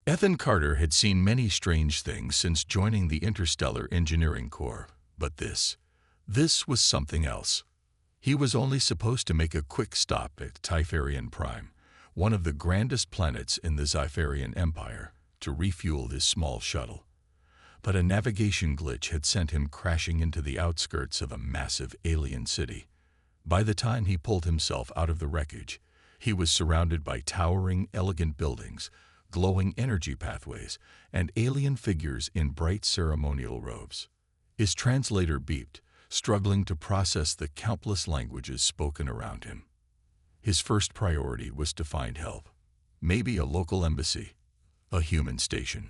Ethan Carter had seen many strange things since joining the Interstellar Engineering Corps, but this was something else. He was only supposed to make a quick stop at Typharian Prime, one of the grandest planets in the Xipharian Empire, to refuel his small shuttle. But a navigation glitch had sent him crashing into the outskirts of a massive alien city. By the time he pulled himself out of the wreckage, he was surrounded by towering, elegant buildings, glowing energy pathways, and alien figures in bright ceremonial robes. His translator beeped, struggling to process the countless languages spoken around him. His first priority was to find help. Maybe a local embassy, a human station.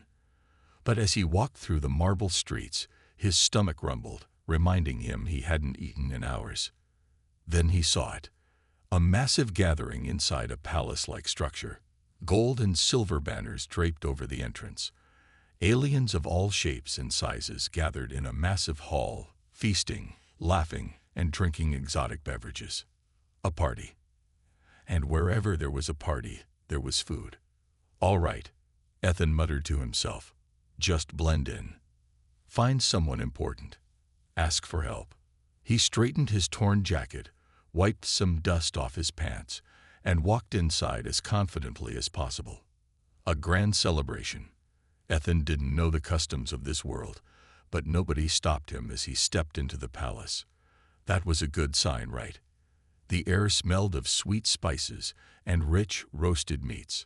But as he walked through the marble streets, his stomach rumbled, reminding him he hadn't eaten in hours. Then he saw it. A massive gathering inside a palace-like structure. Gold and silver banners draped over the entrance. Aliens of all shapes and sizes gathered in a massive hall, feasting, laughing, and drinking exotic beverages. A party. And wherever there was a party, there was food. All right, Ethan muttered to himself. Just blend in. Find someone important. Ask for help. He straightened his torn jacket, wiped some dust off his pants, and walked inside as confidently as possible. A grand celebration. Ethan didn't know the customs of this world, but nobody stopped him as he stepped into the palace. That was a good sign, right? The air smelled of sweet spices and rich, roasted meats.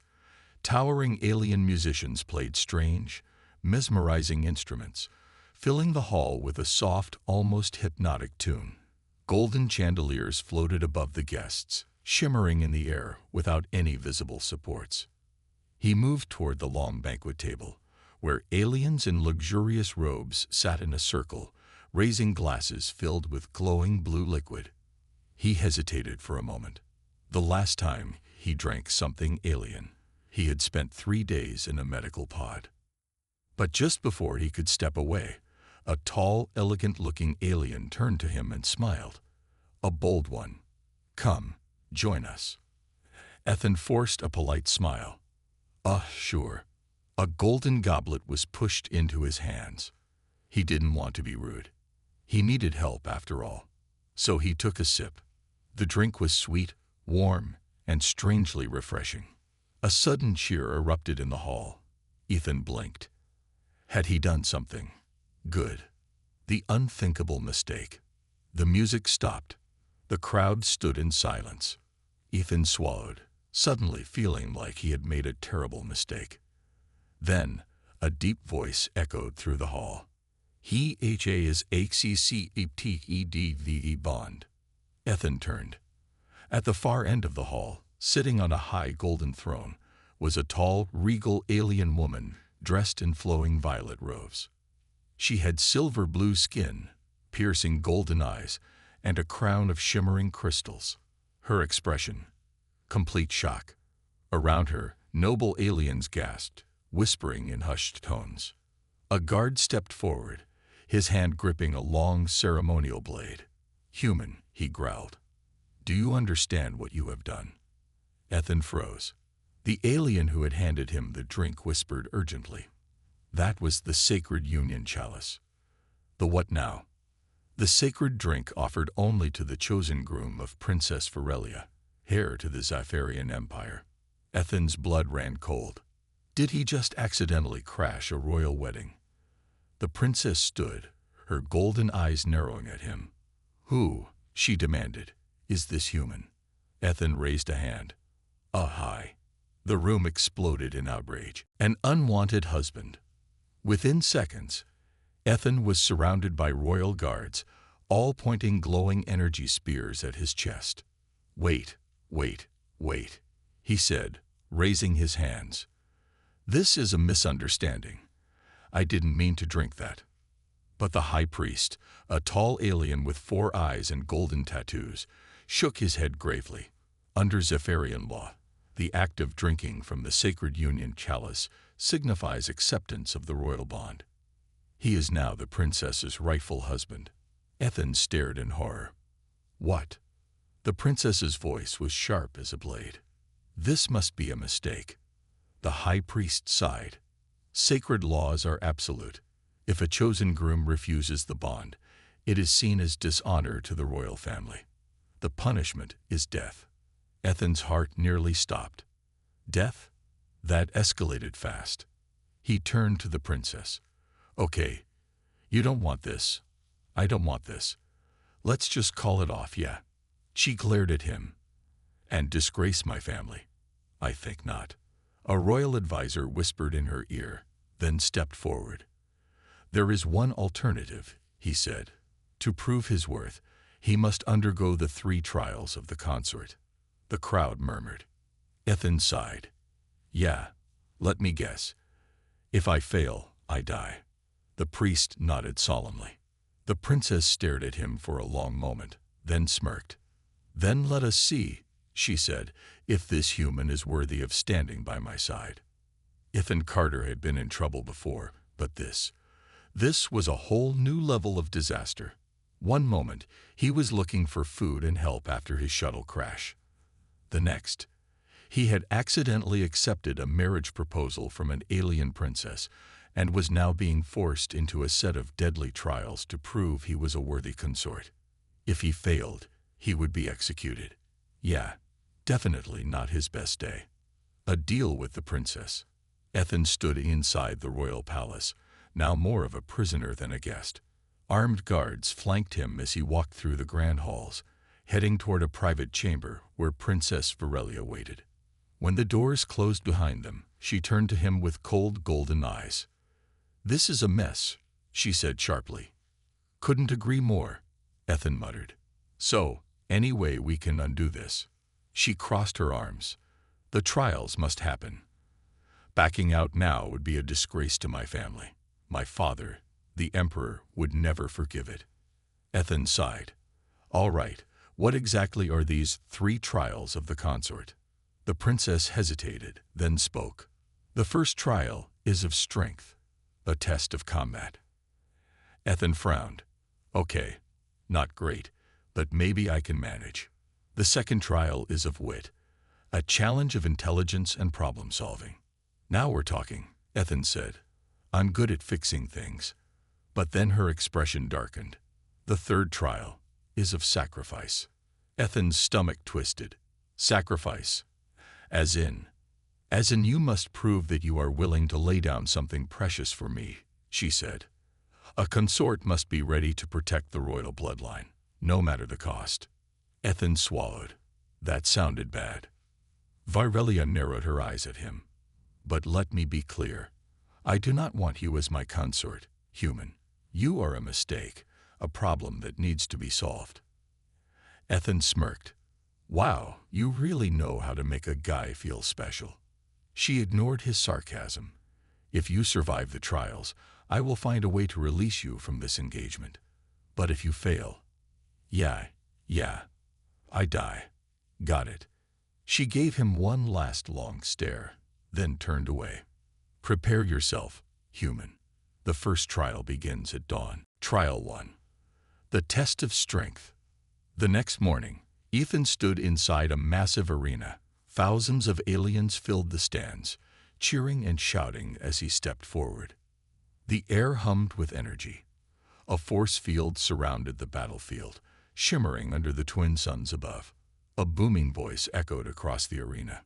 Towering alien musicians played strange, mesmerizing instruments, filling the hall with a soft, almost hypnotic tune. Golden chandeliers floated above the guests, shimmering in the air without any visible supports. He moved toward the long banquet table, where aliens in luxurious robes sat in a circle, raising glasses filled with glowing blue liquid. He hesitated for a moment. The last time he drank something alien, he had spent 3 days in a medical pod. But just before he could step away, a tall, elegant-looking alien turned to him and smiled. A bold one. Come, join us. Ethan forced a polite smile. Sure. A golden goblet was pushed into his hands. He didn't want to be rude. He needed help after all. So he took a sip. The drink was sweet, warm, and strangely refreshing. A sudden cheer erupted in the hall. Ethan blinked. Had he done something good? The unthinkable mistake. The music stopped. The crowd stood in silence. Ethan swallowed, suddenly feeling like he had made a terrible mistake. Then, a deep voice echoed through the hall. He is HCCETEDVE Bond. Ethan turned. At the far end of the hall, sitting on a high golden throne, was a tall, regal alien woman dressed in flowing violet robes. She had silver blue skin, piercing golden eyes, and a crown of shimmering crystals. Her expression, complete shock. Around her, noble aliens gasped, whispering in hushed tones. A guard stepped forward, his hand gripping a long ceremonial blade. Human, he growled. Do you understand what you have done? Ethan froze. The alien who had handed him the drink whispered urgently. That was the sacred union chalice. The what now? The sacred drink offered only to the chosen groom of Princess Ferelia, heir to the Xipharian Empire. Ethan's blood ran cold. Did he just accidentally crash a royal wedding? The princess stood, her golden eyes narrowing at him. Who, she demanded, is this human? Ethan raised a hand. Hi. The room exploded in outrage. An unwanted husband. Within seconds, Ethan was surrounded by royal guards, all pointing glowing energy spears at his chest. Wait, he said, raising his hands. This is a misunderstanding. I didn't mean to drink that. But the high priest, a tall alien with 4 eyes and golden tattoos, shook his head gravely. Under Xipharian law, the act of drinking from the sacred union chalice signifies acceptance of the royal bond. He is now the princess's rightful husband. Ethan stared in horror. What? The princess's voice was sharp as a blade. This must be a mistake. The high priest sighed. Sacred laws are absolute. If a chosen groom refuses the bond, it is seen as dishonor to the royal family. The punishment is death. Ethan's heart nearly stopped. Death? That escalated fast. He turned to the princess. Okay, you don't want this. I don't want this. Let's just call it off, yeah? She glared at him. And disgrace my family? I think not. A royal advisor whispered in her ear, then stepped forward. There is one alternative, he said. To prove his worth, he must undergo the 3 trials of the consort. The crowd murmured. Ethan sighed. Yeah, let me guess. If I fail, I die. The priest nodded solemnly. The princess stared at him for a long moment, then smirked. Then let us see, she said, if this human is worthy of standing by my side. Ethan Carter had been in trouble before, but this was a whole new level of disaster. One moment, he was looking for food and help after his shuttle crash. The next, he had accidentally accepted a marriage proposal from an alien princess and was now being forced into a set of deadly trials to prove he was a worthy consort. If he failed, he would be executed. Yeah, definitely not his best day. A deal with the princess. Ethan stood inside the royal palace, now more of a prisoner than a guest. Armed guards flanked him as he walked through the grand halls, heading toward a private chamber where Princess Virelia waited. When the doors closed behind them, she turned to him with cold golden eyes. This is a mess, she said sharply. Couldn't agree more, Ethan muttered. So, any way we can undo this? She crossed her arms. The trials must happen. Backing out now would be a disgrace to my family. My father, the Emperor, would never forgive it. Ethan sighed. All right, what exactly are these 3 trials of the consort? The princess hesitated, then spoke. The first trial is of strength, a test of combat. Ethan frowned. Okay, not great, but maybe I can manage. The second trial is of wit, a challenge of intelligence and problem solving. Now we're talking, Ethan said. I'm good at fixing things. But then her expression darkened. The third trial is of sacrifice. Ethan's stomach twisted. Sacrifice. As in you must prove that you are willing to lay down something precious for me, she said. A consort must be ready to protect the royal bloodline, no matter the cost. Ethan swallowed. That sounded bad. Virelia narrowed her eyes at him. But let me be clear. I do not want you as my consort, human. You are a mistake, a problem that needs to be solved. Ethan smirked. Wow, you really know how to make a guy feel special. She ignored his sarcasm. If you survive the trials, I will find a way to release you from this engagement. But if you fail, yeah, I die. Got it. She gave him one last long stare, then turned away. Prepare yourself, human. The first trial begins at dawn. Trial 1. The test of strength. The next morning, Ethan stood inside a massive arena. Thousands of aliens filled the stands, cheering and shouting as he stepped forward. The air hummed with energy. A force field surrounded the battlefield, shimmering under the twin suns above. A booming voice echoed across the arena.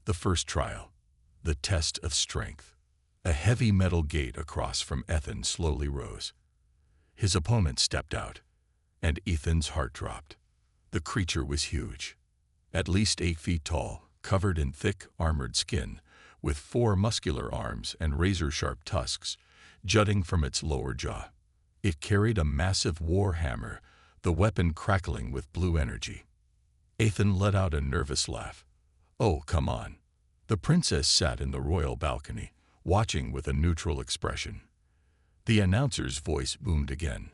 The first trial. The test of strength. A heavy metal gate across from Ethan slowly rose. His opponent stepped out, and Ethan's heart dropped. The creature was huge. At least 8 feet tall, covered in thick, armored skin, with 4 muscular arms and razor-sharp tusks jutting from its lower jaw. It carried a massive war hammer, the weapon crackling with blue energy. Ethan let out a nervous laugh. Oh, come on. The princess sat in the royal balcony, watching with a neutral expression. The announcer's voice boomed again.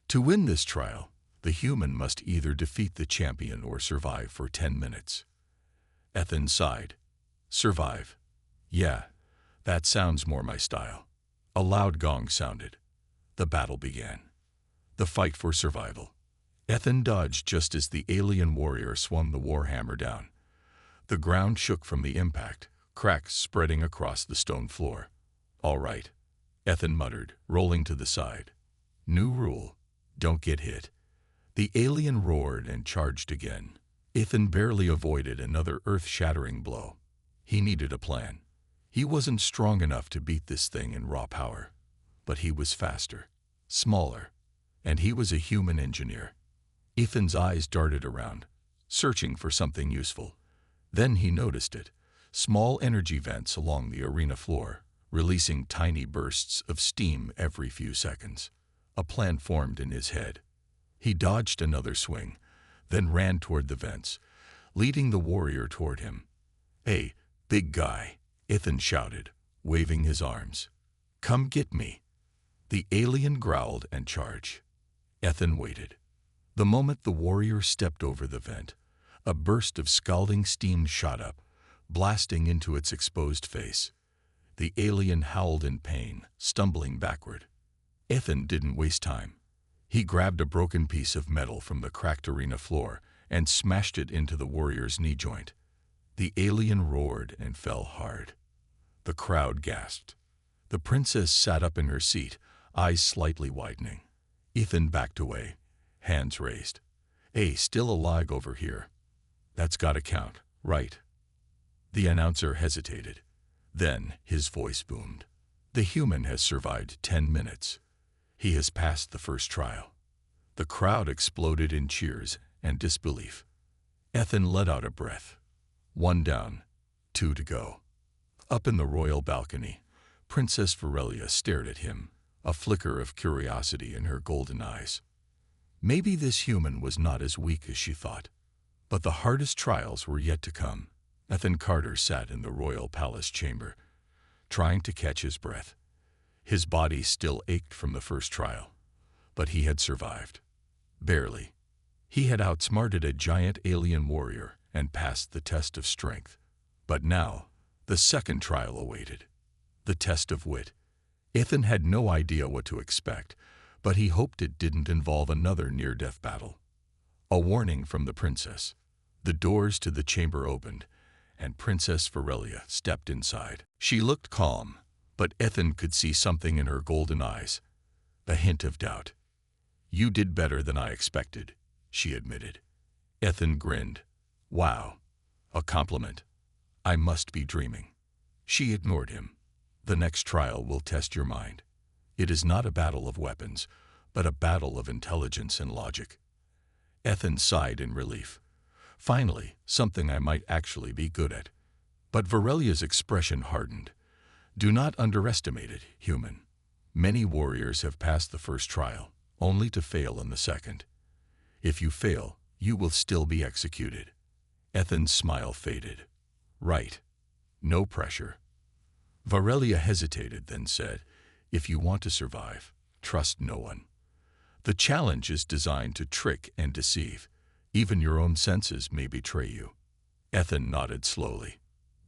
To win this trial, the human must either defeat the champion or survive for 10 minutes. Ethan sighed. Survive. Yeah, that sounds more my style. A loud gong sounded. The battle began. The fight for survival. Ethan dodged just as the alien warrior swung the warhammer down. The ground shook from the impact, cracks spreading across the stone floor. "All right," Ethan muttered, rolling to the side. "New rule, don't get hit." The alien roared and charged again. Ethan barely avoided another earth-shattering blow. He needed a plan. He wasn't strong enough to beat this thing in raw power, but he was faster, smaller, and he was a human engineer. Ethan's eyes darted around, searching for something useful. Then he noticed it. Small energy vents along the arena floor, releasing tiny bursts of steam every few seconds. A plan formed in his head. He dodged another swing, then ran toward the vents, leading the warrior toward him. "Hey, big guy," Ethan shouted, waving his arms. "Come get me." The alien growled and charged. Ethan waited. The moment the warrior stepped over the vent, a burst of scalding steam shot up, blasting into its exposed face. The alien howled in pain, stumbling backward. Ethan didn't waste time. He grabbed a broken piece of metal from the cracked arena floor and smashed it into the warrior's knee joint. The alien roared and fell hard. The crowd gasped. The princess sat up in her seat, eyes slightly widening. Ethan backed away, hands raised. "Hey, still alive over here. That's gotta count, right?" The announcer hesitated. Then his voice boomed. "The human has survived 10 minutes. He has passed the first trial." The crowd exploded in cheers and disbelief. Ethan let out a breath. 1 down, 2 to go. Up in the royal balcony, Princess Varelia stared at him, a flicker of curiosity in her golden eyes. Maybe this human was not as weak as she thought. But the hardest trials were yet to come. Ethan Carter sat in the royal palace chamber, trying to catch his breath. His body still ached from the first trial, but he had survived. Barely. He had outsmarted a giant alien warrior and passed the test of strength. But now, the second trial awaited. The test of wit. Ethan had no idea what to expect, but he hoped it didn't involve another near-death battle. A warning from the princess. The doors to the chamber opened, and Princess Varelia stepped inside. She looked calm, but Ethan could see something in her golden eyes, a hint of doubt. "You did better than I expected," she admitted. Ethan grinned. "Wow, a compliment. I must be dreaming." She ignored him. "The next trial will test your mind. It is not a battle of weapons, but a battle of intelligence and logic." Ethan sighed in relief. "Finally, something I might actually be good at." But Varelia's expression hardened. "Do not underestimate it, human. Many warriors have passed the first trial, only to fail in the second. If you fail, you will still be executed." Ethan's smile faded. "Right. No pressure." Varelia hesitated, then said, "If you want to survive, trust no one. The challenge is designed to trick and deceive. Even your own senses may betray you." Ethan nodded slowly.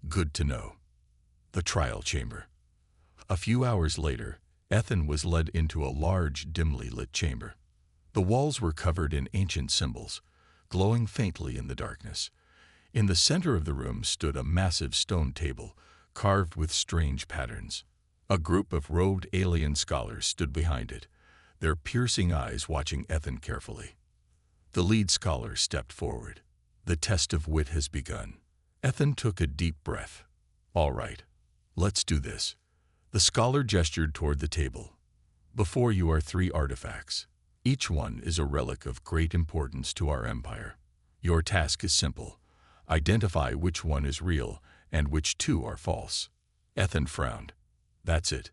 "Good to know." The trial chamber. A few hours later, Ethan was led into a large, dimly lit chamber. The walls were covered in ancient symbols, glowing faintly in the darkness. In the center of the room stood a massive stone table, carved with strange patterns. A group of robed alien scholars stood behind it, their piercing eyes watching Ethan carefully. The lead scholar stepped forward. "The test of wit has begun." Ethan took a deep breath. "All right, let's do this." The scholar gestured toward the table. "Before you are 3 artifacts. Each one is a relic of great importance to our empire. Your task is simple. Identify which one is real and which 2 are false." Ethan frowned. "That's it."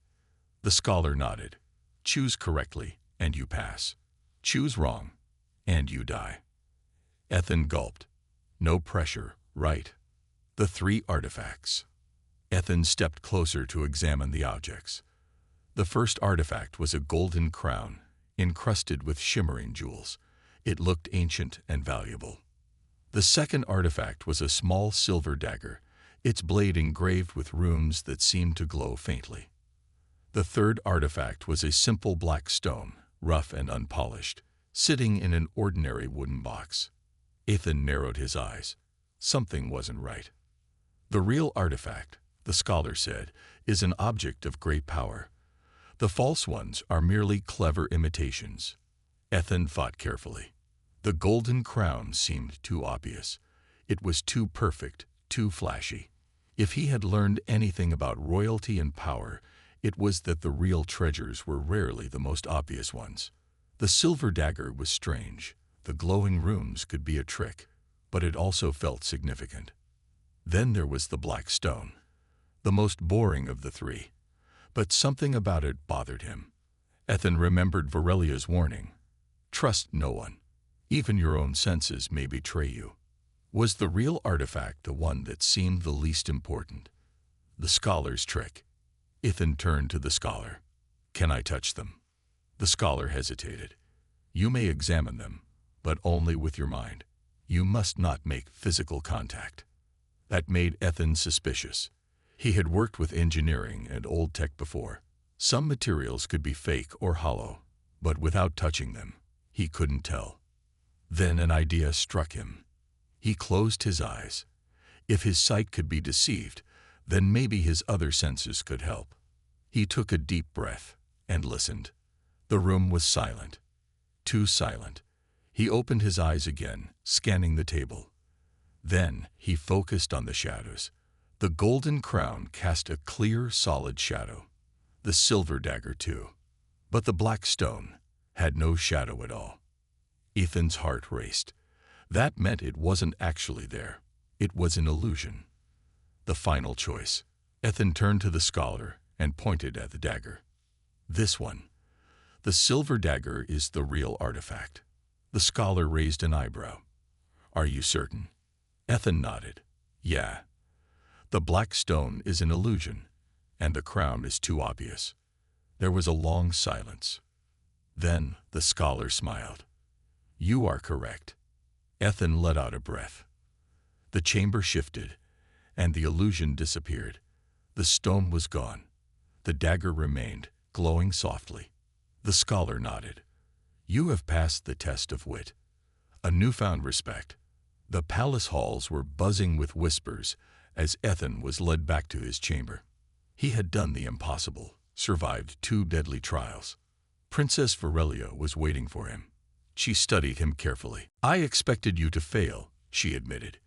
The scholar nodded. "Choose correctly, and you pass. Choose wrong, and you die." Ethan gulped. "No pressure, right?" The 3 artifacts. Ethan stepped closer to examine the objects. The first artifact was a golden crown, encrusted with shimmering jewels. It looked ancient and valuable. The second artifact was a small silver dagger, its blade engraved with runes that seemed to glow faintly. The third artifact was a simple black stone, rough and unpolished, sitting in an ordinary wooden box. Ethan narrowed his eyes. Something wasn't right. The real artifact, the scholar said, is an object of great power. The false ones are merely clever imitations. Ethan thought carefully. The golden crown seemed too obvious. It was too perfect, too flashy. If he had learned anything about royalty and power, it was that the real treasures were rarely the most obvious ones. The silver dagger was strange. The glowing runes could be a trick, but it also felt significant. Then there was the black stone, the most boring of the three. But something about it bothered him. Ethan remembered Varelia's warning. Trust no one. Even your own senses may betray you. Was the real artifact the one that seemed the least important? The scholar's trick. Ethan turned to the scholar. Can I touch them? The scholar hesitated. You may examine them, but only with your mind. You must not make physical contact. That made Ethan suspicious. He had worked with engineering and old tech before. Some materials could be fake or hollow, but without touching them, he couldn't tell. Then an idea struck him. He closed his eyes. If his sight could be deceived, then maybe his other senses could help. He took a deep breath and listened. The room was silent. Too silent. He opened his eyes again, scanning the table. Then he focused on the shadows. The golden crown cast a clear, solid shadow. The silver dagger too. But the black stone had no shadow at all. Ethan's heart raced. That meant it wasn't actually there. It was an illusion. The final choice. Ethan turned to the scholar and pointed at the dagger. This one. The silver dagger is the real artifact. The scholar raised an eyebrow. Are you certain? Ethan nodded. Yeah. The black stone is an illusion, and the crown is too obvious. There was a long silence. Then the scholar smiled. You are correct. Ethan let out a breath. The chamber shifted, and the illusion disappeared. The stone was gone. The dagger remained, glowing softly. The scholar nodded. You have passed the test of wit. A newfound respect. The palace halls were buzzing with whispers as Ethan was led back to his chamber. He had done the impossible, survived 2 deadly trials. Princess Varelia was waiting for him. She studied him carefully. I expected you to fail, she admitted.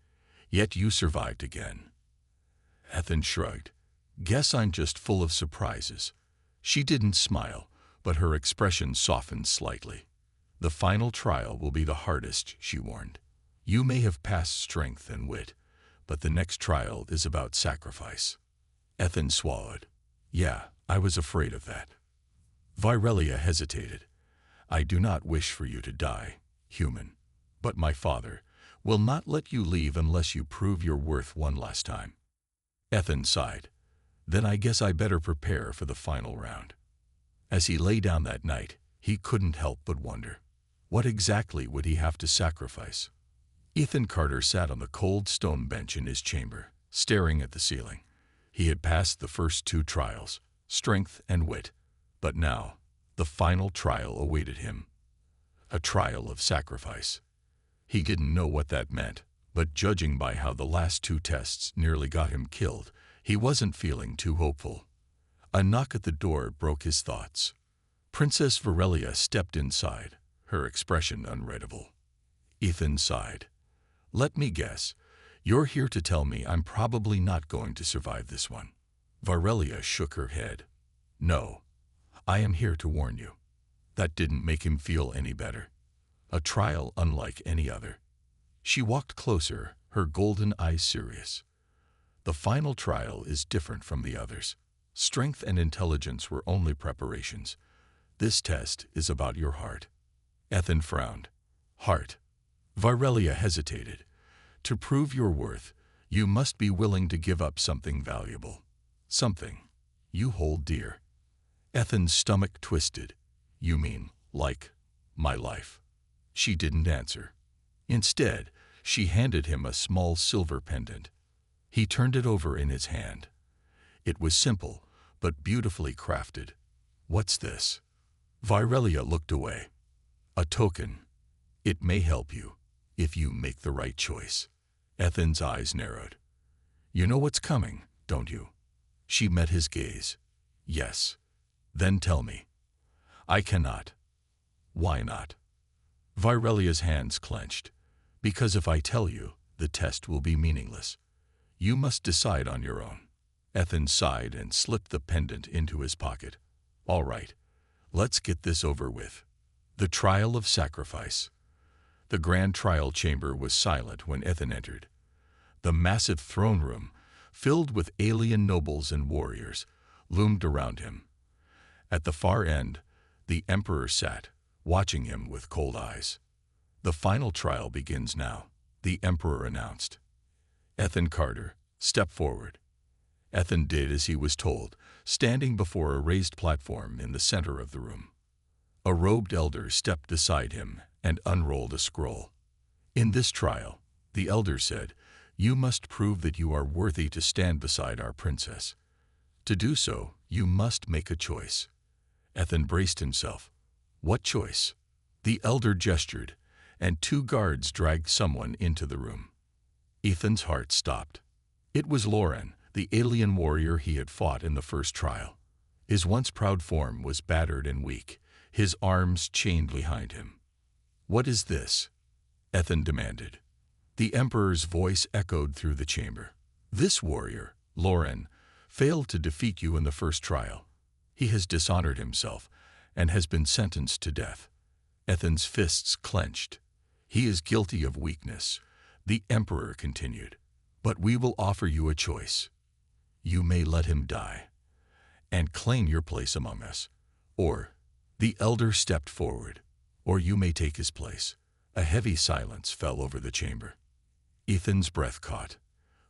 Yet you survived again. Ethan shrugged. Guess I'm just full of surprises. She didn't smile, but her expression softened slightly. The final trial will be the hardest, she warned. You may have passed strength and wit, but the next trial is about sacrifice. Ethan swallowed. Yeah, I was afraid of that. Varelia hesitated. I do not wish for you to die, human, but my father will not let you leave unless you prove your worth one last time. Ethan sighed. Then I guess I better prepare for the final round. As he lay down that night, he couldn't help but wonder. What exactly would he have to sacrifice? Ethan Carter sat on the cold stone bench in his chamber, staring at the ceiling. He had passed the first 2 trials, strength and wit, but now the final trial awaited him. A trial of sacrifice. He didn't know what that meant, but judging by how the last 2 tests nearly got him killed, he wasn't feeling too hopeful. A knock at the door broke his thoughts. Princess Varelia stepped inside, her expression unreadable. Ethan sighed. Let me guess. You're here to tell me I'm probably not going to survive this one. Varelia shook her head. No, I am here to warn you. That didn't make him feel any better. A trial unlike any other. She walked closer, her golden eyes serious. The final trial is different from the others. Strength and intelligence were only preparations. This test is about your heart. Ethan frowned. Heart. Varelia hesitated. To prove your worth, you must be willing to give up something valuable. Something you hold dear. Ethan's stomach twisted. You mean, like, my life? She didn't answer. Instead, she handed him a small silver pendant. He turned it over in his hand. It was simple, but beautifully crafted. What's this? Varelia looked away. A token. It may help you, if you make the right choice. Ethan's eyes narrowed. You know what's coming, don't you? She met his gaze. Yes. Then tell me. I cannot. Why not? Virelia's hands clenched. Because if I tell you, the test will be meaningless. You must decide on your own. Ethan sighed and slipped the pendant into his pocket. All right, let's get this over with. The trial of sacrifice. The grand trial chamber was silent when Ethan entered. The massive throne room, filled with alien nobles and warriors, loomed around him. At the far end, the Emperor sat, watching him with cold eyes. The final trial begins now, the Emperor announced. Ethan Carter, step forward. Ethan did as he was told, standing before a raised platform in the center of the room. A robed elder stepped beside him and unrolled a scroll. In this trial, the elder said, you must prove that you are worthy to stand beside our princess. To do so, you must make a choice. Ethan braced himself. What choice? The elder gestured, and 2 guards dragged someone into the room. Ethan's heart stopped. It was Lauren, the alien warrior he had fought in the first trial. His once proud form was battered and weak, his arms chained behind him. What is this? Ethan demanded. The Emperor's voice echoed through the chamber. This warrior, Lauren, failed to defeat you in the first trial. He has dishonored himself and has been sentenced to death. Ethan's fists clenched. He is guilty of weakness, the Emperor continued. But we will offer you a choice. You may let him die and claim your place among us. Or, the elder stepped forward, or you may take his place. A heavy silence fell over the chamber. Ethan's breath caught.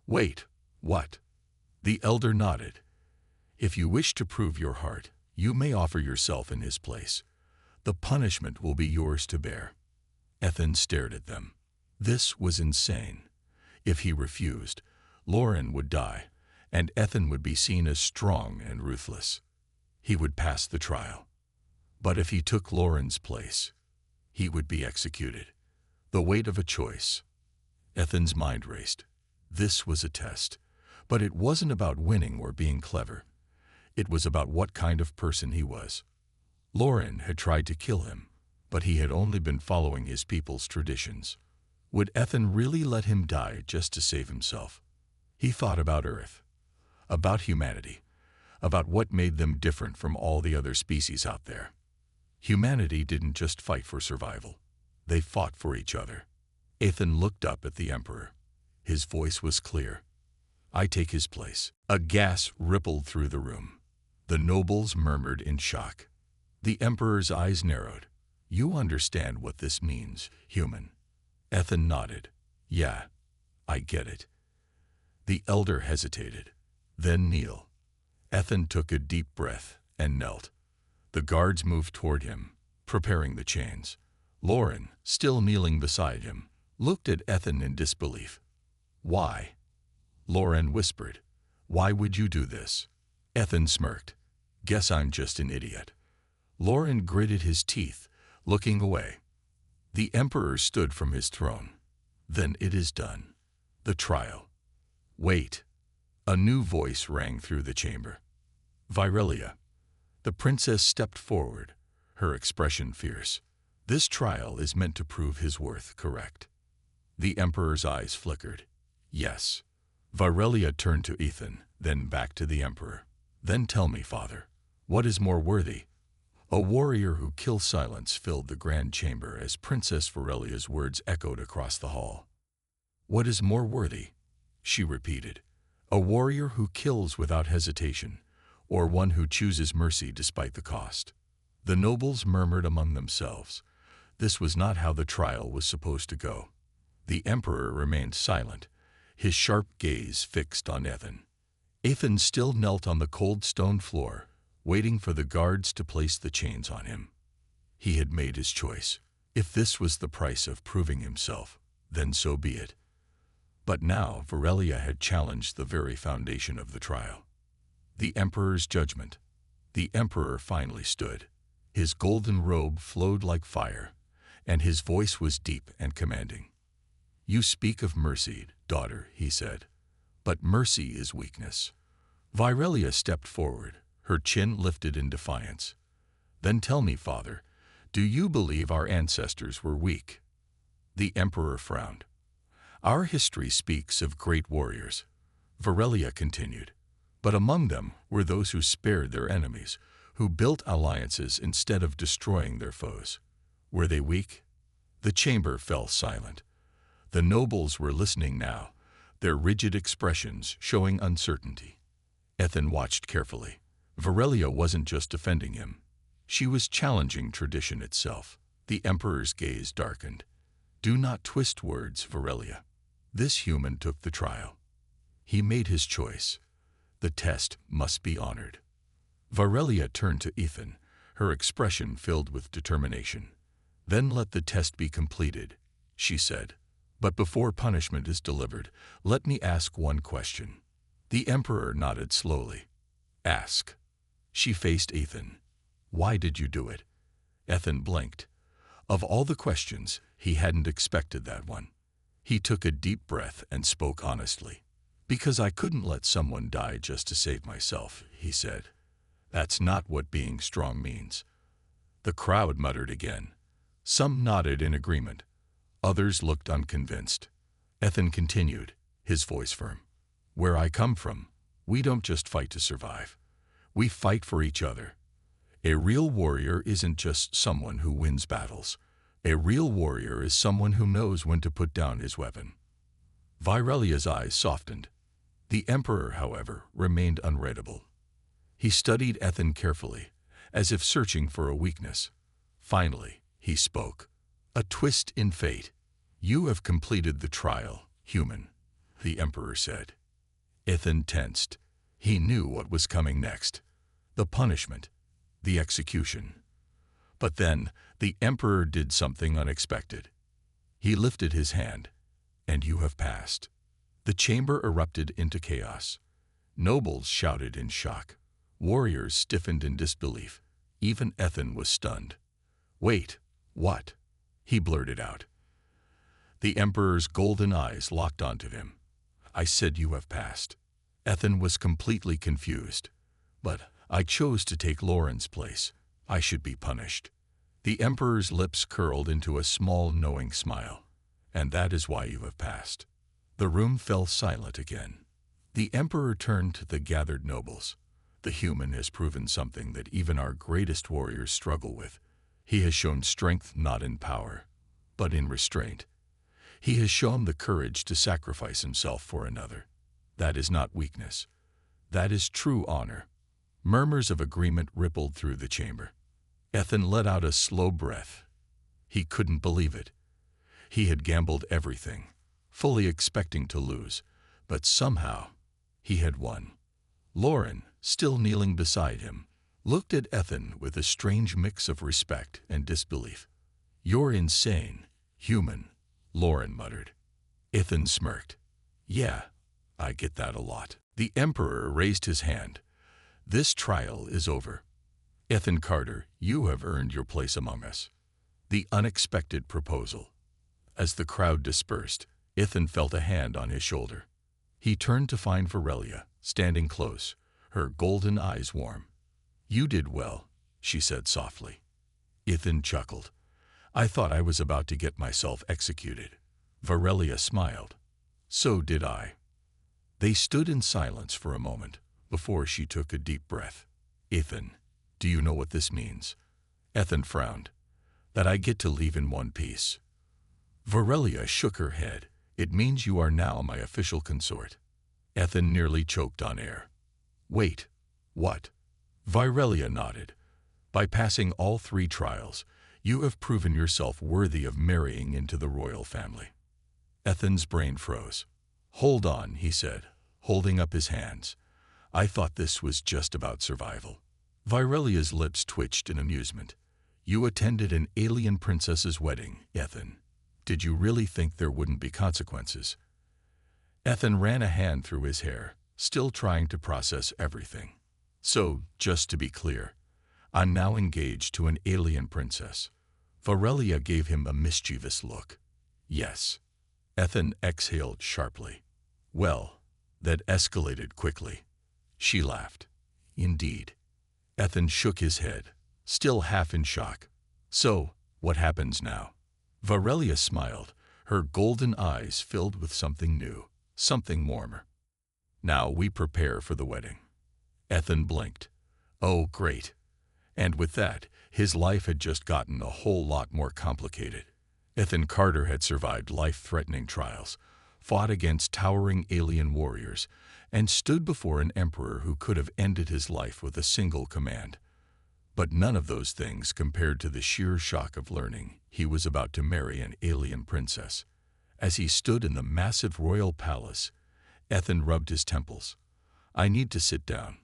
Wait, what? The elder nodded. If you wish to prove your heart, you may offer yourself in his place. The punishment will be yours to bear. Ethan stared at them. This was insane. If he refused, Lauren would die, and Ethan would be seen as strong and ruthless. He would pass the trial. But if he took Lauren's place, he would be executed. The weight of a choice. Ethan's mind raced. This was a test, but it wasn't about winning or being clever. It was about what kind of person he was. Lauren had tried to kill him, but he had only been following his people's traditions. Would Ethan really let him die just to save himself? He thought about Earth, about humanity, about what made them different from all the other species out there. Humanity didn't just fight for survival. They fought for each other. Ethan looked up at the Emperor. His voice was clear. I take his place. A gasp rippled through the room. The nobles murmured in shock. The Emperor's eyes narrowed. You understand what this means, human? Ethan nodded. Yeah, I get it. The elder hesitated. Then kneel. Ethan took a deep breath and knelt. The guards moved toward him, preparing the chains. Lauren, still kneeling beside him, looked at Ethan in disbelief. Why? Lauren whispered. Why would you do this? Ethan smirked. Guess I'm just an idiot. Lauren gritted his teeth, looking away. The Emperor stood from his throne. Then it is done. The trial. Wait. A new voice rang through the chamber. Virelia. The princess stepped forward, her expression fierce. This trial is meant to prove his worth, correct? The Emperor's eyes flickered. Yes. Virelia turned to Ethan, then back to the Emperor. Then tell me, Father, what is more worthy? A warrior who kills silence filled the grand chamber as Princess Virelia's words echoed across the hall. What is more worthy? She repeated. A warrior who kills without hesitation, or one who chooses mercy despite the cost. The nobles murmured among themselves. This was not how the trial was supposed to go. The Emperor remained silent, his sharp gaze fixed on Ethan. Ethan still knelt on the cold stone floor, waiting for the guards to place the chains on him. He had made his choice. If this was the price of proving himself, then so be it. But now Virelia had challenged the very foundation of the trial. The Emperor's judgment. The Emperor finally stood. His golden robe flowed like fire, and his voice was deep and commanding. You speak of mercy, daughter, he said, but mercy is weakness. Virelia stepped forward, her chin lifted in defiance. Then tell me, Father, do you believe our ancestors were weak? The Emperor frowned. Our history speaks of great warriors, Virelia continued, but among them were those who spared their enemies, who built alliances instead of destroying their foes. Were they weak? The chamber fell silent. The nobles were listening now, their rigid expressions showing uncertainty. Ethan watched carefully. Virelia wasn't just defending him. She was challenging tradition itself. The Emperor's gaze darkened. Do not twist words, Virelia. This human took the trial. He made his choice. The test must be honored. Virelia turned to Ethan, her expression filled with determination. Then let the test be completed, she said. But before punishment is delivered, let me ask one question. The Emperor nodded slowly. Ask. She faced Ethan. Why did you do it? Ethan blinked. Of all the questions, he hadn't expected that one. He took a deep breath and spoke honestly. Because I couldn't let someone die just to save myself, he said. That's not what being strong means. The crowd muttered again. Some nodded in agreement. Others looked unconvinced. Ethan continued, his voice firm. Where I come from, we don't just fight to survive. We fight for each other. A real warrior isn't just someone who wins battles. A real warrior is someone who knows when to put down his weapon. Virelia's eyes softened. The Emperor, however, remained unreadable. He studied Ethan carefully, as if searching for a weakness. Finally, he spoke. A twist in fate. You have completed the trial, human, the Emperor said. Ethan tensed. He knew what was coming next. The punishment. The execution. But then, the Emperor did something unexpected. He lifted his hand. And you have passed. The chamber erupted into chaos. Nobles shouted in shock. Warriors stiffened in disbelief. Even Ethan was stunned. Wait, what? He blurted out. The Emperor's golden eyes locked onto him. I said you have passed. Ethan was completely confused. But I chose to take Lauren's place. I should be punished. The Emperor's lips curled into a small, knowing smile. And that is why you have passed. The room fell silent again. The Emperor turned to the gathered nobles. The human has proven something that even our greatest warriors struggle with. He has shown strength not in power, but in restraint. He has shown the courage to sacrifice himself for another. That is not weakness. That is true honor. Murmurs of agreement rippled through the chamber. Ethan let out a slow breath. He couldn't believe it. He had gambled everything, fully expecting to lose, but somehow he had won. Lauren, still kneeling beside him, looked at Ethan with a strange mix of respect and disbelief. You're insane, human, Lauren muttered. Ethan smirked. Yeah, I get that a lot. The Emperor raised his hand. This trial is over. Ethan Carter, you have earned your place among us. The unexpected proposal. As the crowd dispersed, Ethan felt a hand on his shoulder. He turned to find Virelia, standing close, her golden eyes warm. You did well, she said softly. Ethan chuckled. I thought I was about to get myself executed. Virelia smiled. So did I. They stood in silence for a moment, before she took a deep breath. Ethan, do you know what this means? Ethan frowned. That I get to leave in one piece. Virelia shook her head. It means you are now my official consort. Ethan nearly choked on air. Wait, what? Virelia nodded. By passing all 3 trials, you have proven yourself worthy of marrying into the royal family. Ethan's brain froze. Hold on, he said, holding up his hands. I thought this was just about survival. Virelia's lips twitched in amusement. You attended an alien princess's wedding, Ethan. Did you really think there wouldn't be consequences? Ethan ran a hand through his hair, still trying to process everything. So, just to be clear, I'm now engaged to an alien princess. Virelia gave him a mischievous look. Yes. Ethan exhaled sharply. Well, that escalated quickly. She laughed. Indeed. Ethan shook his head, still half in shock. So, what happens now? Varelia smiled, her golden eyes filled with something new, something warmer. Now we prepare for the wedding. Ethan blinked. Oh, great. And with that, his life had just gotten a whole lot more complicated. Ethan Carter had survived life-threatening trials, fought against towering alien warriors, and stood before an emperor who could have ended his life with a single command. But none of those things compared to the sheer shock of learning he was about to marry an alien princess. As he stood in the massive royal palace, Ethan rubbed his temples. I need to sit down.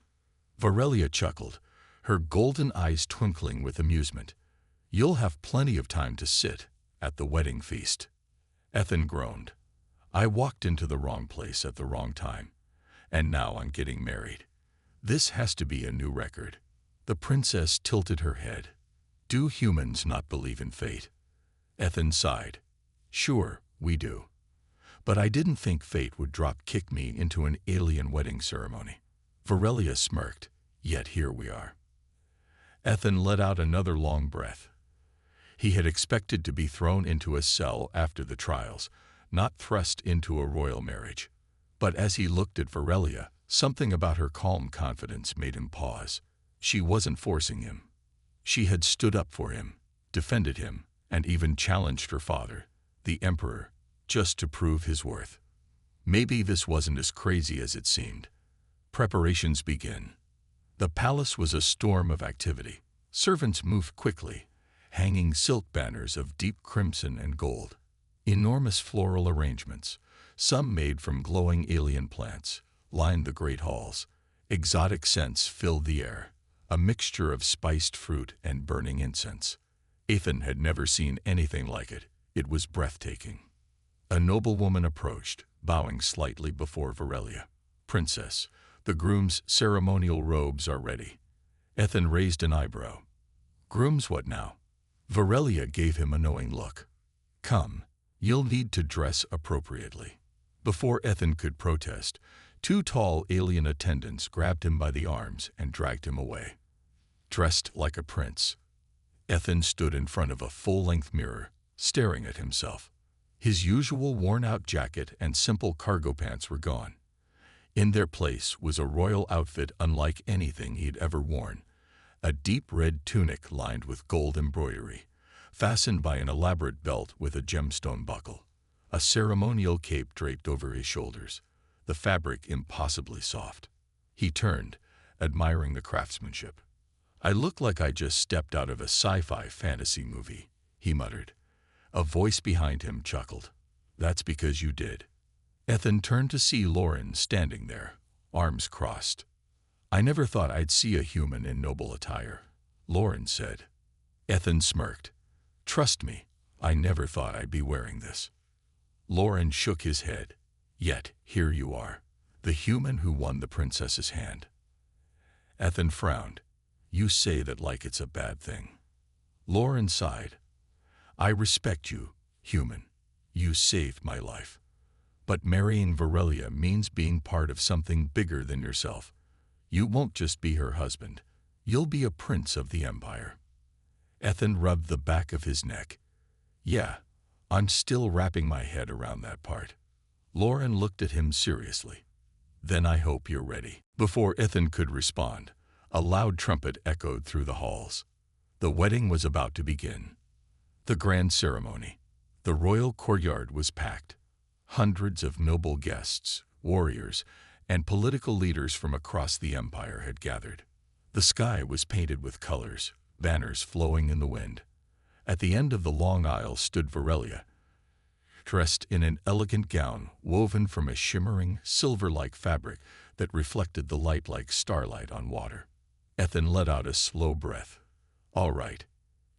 Varelia chuckled, her golden eyes twinkling with amusement. You'll have plenty of time to sit at the wedding feast. Ethan groaned. I walked into the wrong place at the wrong time, and now I'm getting married. This has to be a new record. The princess tilted her head. Do humans not believe in fate? Ethan sighed. Sure, we do. But I didn't think fate would drop-kick me into an alien wedding ceremony. Varelia smirked, yet here we are. Ethan let out another long breath. He had expected to be thrown into a cell after the trials, not thrust into a royal marriage. But as he looked at Varelia, something about her calm confidence made him pause. She wasn't forcing him. She had stood up for him, defended him, and even challenged her father, the emperor, just to prove his worth. Maybe this wasn't as crazy as it seemed. Preparations begin. The palace was a storm of activity. Servants moved quickly, hanging silk banners of deep crimson and gold. Enormous floral arrangements, some made from glowing alien plants, lined the great halls. Exotic scents filled the air, a mixture of spiced fruit and burning incense. Ethan had never seen anything like it. It was breathtaking. A noblewoman approached, bowing slightly before Varelia. Princess, the groom's ceremonial robes are ready. Ethan raised an eyebrow. Groom's what now? Varelia gave him a knowing look. Come, you'll need to dress appropriately. Before Ethan could protest, two tall alien attendants grabbed him by the arms and dragged him away. Dressed like a prince, Ethan stood in front of a full-length mirror, staring at himself. His usual worn-out jacket and simple cargo pants were gone. In their place was a royal outfit unlike anything he'd ever worn, a deep red tunic lined with gold embroidery, fastened by an elaborate belt with a gemstone buckle, a ceremonial cape draped over his shoulders, the fabric impossibly soft. He turned, admiring the craftsmanship. I look like I just stepped out of a sci-fi fantasy movie, he muttered. A voice behind him chuckled. That's because you did. Ethan turned to see Lauren standing there, arms crossed. I never thought I'd see a human in noble attire, Lauren said. Ethan smirked. Trust me, I never thought I'd be wearing this. Lauren shook his head. Yet, here you are, the human who won the princess's hand. Ethan frowned. You say that like it's a bad thing. Lauren sighed. I respect you, human. You saved my life. But marrying Varelia means being part of something bigger than yourself. You won't just be her husband. You'll be a prince of the empire. Ethan rubbed the back of his neck. Yeah, I'm still wrapping my head around that part. Lauren looked at him seriously. Then I hope you're ready. Before Ethan could respond, a loud trumpet echoed through the halls. The wedding was about to begin. The grand ceremony. The royal courtyard was packed. Hundreds of noble guests, warriors, and political leaders from across the empire had gathered. The sky was painted with colors, banners flowing in the wind. At the end of the long aisle stood Varelia, dressed in an elegant gown woven from a shimmering, silver-like fabric that reflected the light like starlight on water. Ethan let out a slow breath. All right,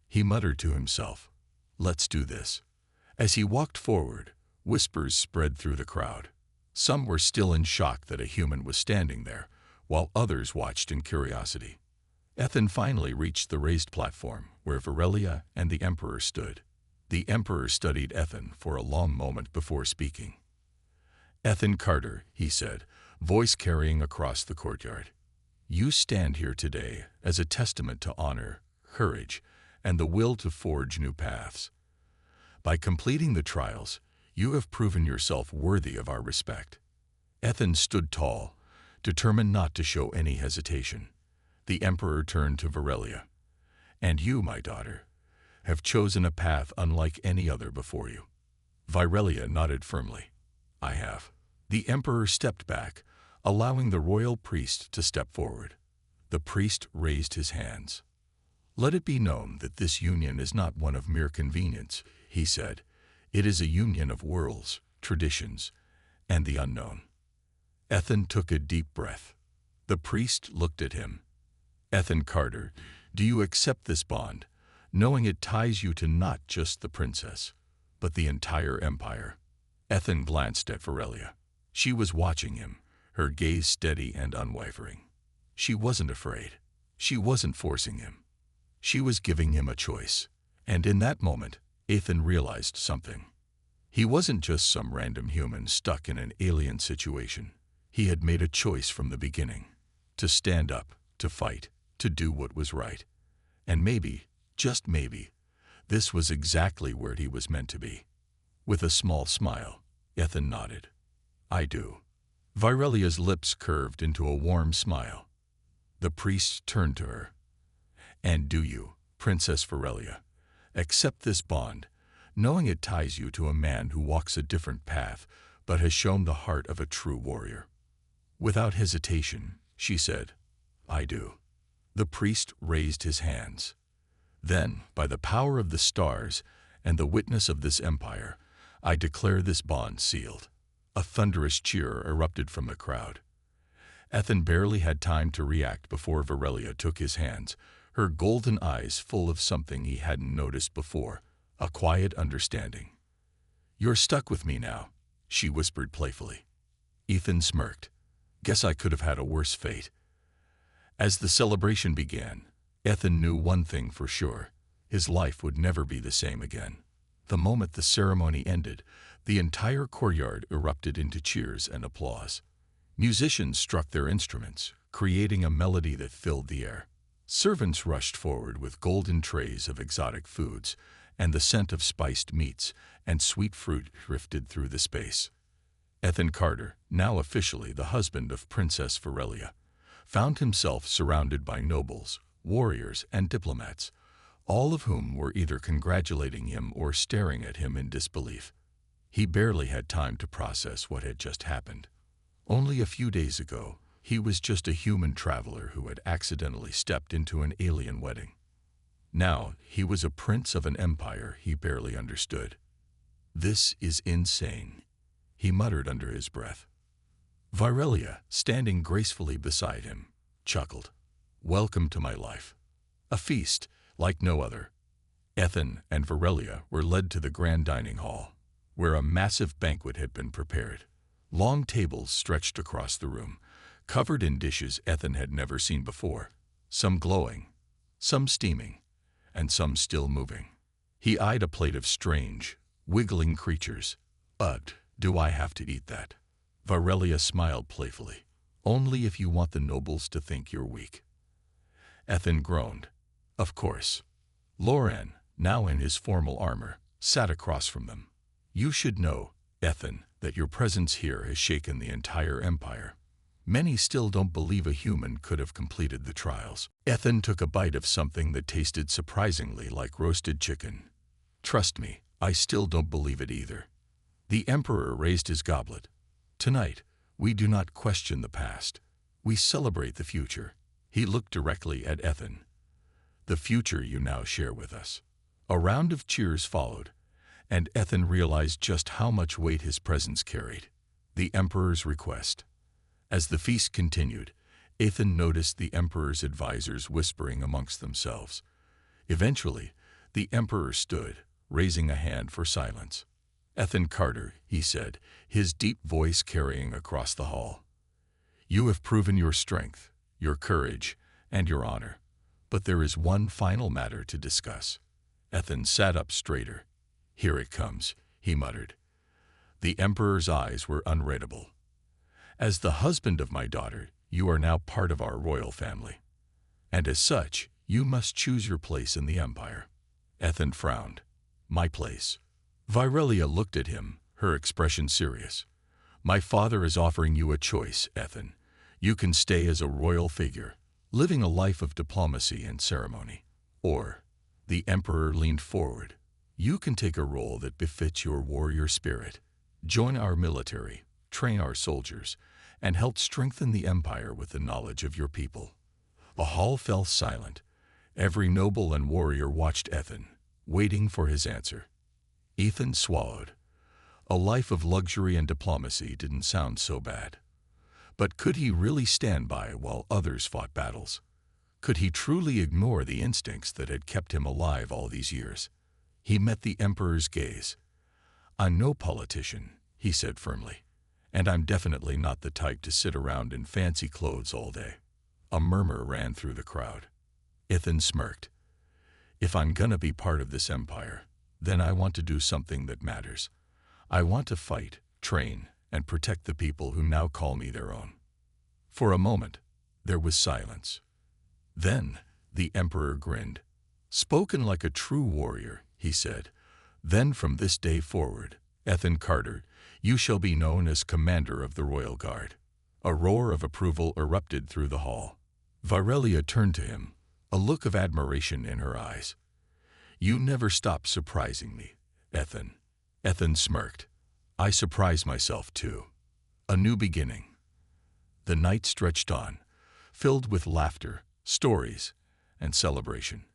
he muttered to himself. Let's do this. As he walked forward, whispers spread through the crowd. Some were still in shock that a human was standing there, while others watched in curiosity. Ethan finally reached the raised platform where Varelia and the emperor stood. The emperor studied Ethan for a long moment before speaking. Ethan Carter, he said, voice carrying across the courtyard. You stand here today as a testament to honor, courage, and the will to forge new paths. By completing the trials, you have proven yourself worthy of our respect. Ethan stood tall, determined not to show any hesitation. The Emperor turned to Varelia. And you, my daughter, have chosen a path unlike any other before you. Varelia nodded firmly. I have. The Emperor stepped back, allowing the royal priest to step forward. The priest raised his hands. Let it be known that this union is not one of mere convenience, he said. It is a union of worlds, traditions, and the unknown. Ethan took a deep breath. The priest looked at him. Ethan Carter, do you accept this bond, knowing it ties you to not just the princess, but the entire empire? Ethan glanced at Varelia. She was watching him, her gaze steady and unwavering. She wasn't afraid. She wasn't forcing him. She was giving him a choice. And in that moment, Ethan realized something. He wasn't just some random human stuck in an alien situation. He had made a choice from the beginning. To stand up, to fight, to do what was right. And maybe, just maybe, this was exactly where he was meant to be. With a small smile, Ethan nodded. I do. Varelia's lips curved into a warm smile. The priest turned to her. And do you, Princess Varelia, accept this bond, knowing it ties you to a man who walks a different path, but has shown the heart of a true warrior? Without hesitation, she said, I do. The priest raised his hands. Then, by the power of the stars and the witness of this empire, I declare this bond sealed. A thunderous cheer erupted from the crowd. Ethan barely had time to react before Varelia took his hands, her golden eyes full of something he hadn't noticed before, a quiet understanding. You're stuck with me now, she whispered playfully. Ethan smirked. Guess I could have had a worse fate. As the celebration began, Ethan knew one thing for sure. His life would never be the same again. The moment the ceremony ended, the entire courtyard erupted into cheers and applause. Musicians struck their instruments, creating a melody that filled the air. Servants rushed forward with golden trays of exotic foods, and the scent of spiced meats and sweet fruit drifted through the space. Ethan Carter, now officially the husband of Princess Varelia, found himself surrounded by nobles, warriors, and diplomats, all of whom were either congratulating him or staring at him in disbelief. He barely had time to process what had just happened. Only a few days ago, he was just a human traveler who had accidentally stepped into an alien wedding. Now, he was a prince of an empire he barely understood. This is insane, he muttered under his breath. Varelia, standing gracefully beside him, chuckled. Welcome to my life. A feast like no other. Ethan and Varelia were led to the grand dining hall, where a massive banquet had been prepared. Long tables stretched across the room, covered in dishes Ethan had never seen before, some glowing, some steaming, and some still moving. He eyed a plate of strange, wiggling creatures. Ugh, do I have to eat that? Varelia smiled playfully. Only if you want the nobles to think you're weak. Ethan groaned. Of course. Loran, now in his formal armor, sat across from them. You should know, Ethan, that your presence here has shaken the entire empire. Many still don't believe a human could have completed the trials. Ethan took a bite of something that tasted surprisingly like roasted chicken. Trust me, I still don't believe it either. The Emperor raised his goblet. Tonight, we do not question the past. We celebrate the future. He looked directly at Ethan. The future you now share with us. A round of cheers followed, and Ethan realized just how much weight his presence carried. The Emperor's request. As the feast continued, Ethan noticed the Emperor's advisors whispering amongst themselves. Eventually, the Emperor stood, raising a hand for silence. Ethan Carter, he said, his deep voice carrying across the hall. You have proven your strength, your courage, and your honor. But there is one final matter to discuss. Ethan sat up straighter. Here it comes, he muttered. The Emperor's eyes were unreadable. As the husband of my daughter, you are now part of our royal family. And as such, you must choose your place in the empire. Ethan frowned. My place. Virelia looked at him, her expression serious. My father is offering you a choice, Ethan. You can stay as a royal figure, living a life of diplomacy and ceremony. Or, the emperor leaned forward, you can take a role that befits your warrior spirit. Join our military, train our soldiers, and help strengthen the empire with the knowledge of your people. The hall fell silent. Every noble and warrior watched Ethan, waiting for his answer. Ethan swallowed. A life of luxury and diplomacy didn't sound so bad. But could he really stand by while others fought battles? Could he truly ignore the instincts that had kept him alive all these years? He met the emperor's gaze. I'm no politician, he said firmly, and I'm definitely not the type to sit around in fancy clothes all day. A murmur ran through the crowd. Ethan smirked. If I'm gonna be part of this empire, then I want to do something that matters. I want to fight, train, and protect the people who now call me their own. For a moment, there was silence. Then, the emperor grinned. Spoken like a true warrior, he said. Then from this day forward, Ethan Carter, you shall be known as commander of the royal guard. A roar of approval erupted through the hall. Virelia turned to him, a look of admiration in her eyes. You never stop surprising me, Ethan. Ethan smirked. I surprise myself too. A new beginning. The night stretched on, filled with laughter, stories, and celebration.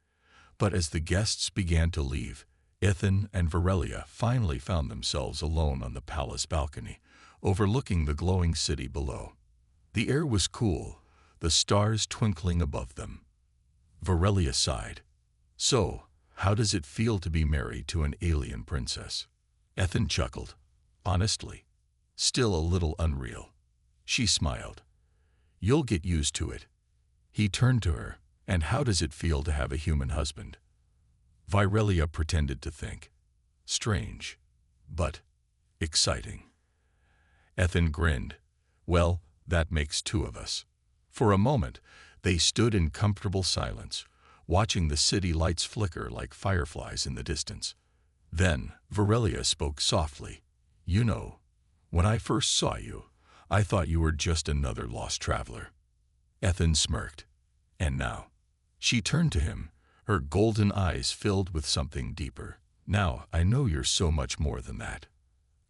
But as the guests began to leave, Ethan and Virelia finally found themselves alone on the palace balcony, overlooking the glowing city below. The air was cool, the stars twinkling above them. Virelia sighed. So, how does it feel to be married to an alien princess? Ethan chuckled. Honestly, still a little unreal. She smiled. You'll get used to it. He turned to her. And how does it feel to have a human husband? Virelia pretended to think. Strange, but exciting. Ethan grinned. Well, that makes two of us. For a moment, they stood in comfortable silence, watching the city lights flicker like fireflies in the distance. Then, Virelia spoke softly. You know, when I first saw you, I thought you were just another lost traveler. Ethan smirked. And now? She turned to him, her golden eyes filled with something deeper. Now I know you're so much more than that.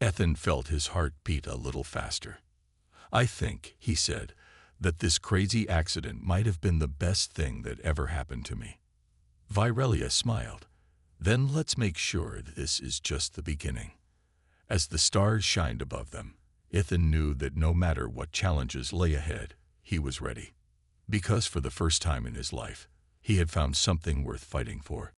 Ethan felt his heart beat a little faster. I think, he said, that this crazy accident might have been the best thing that ever happened to me. Virelia smiled. Then let's make sure this is just the beginning. As the stars shined above them, Ethan knew that no matter what challenges lay ahead, he was ready. Because for the first time in his life, he had found something worth fighting for.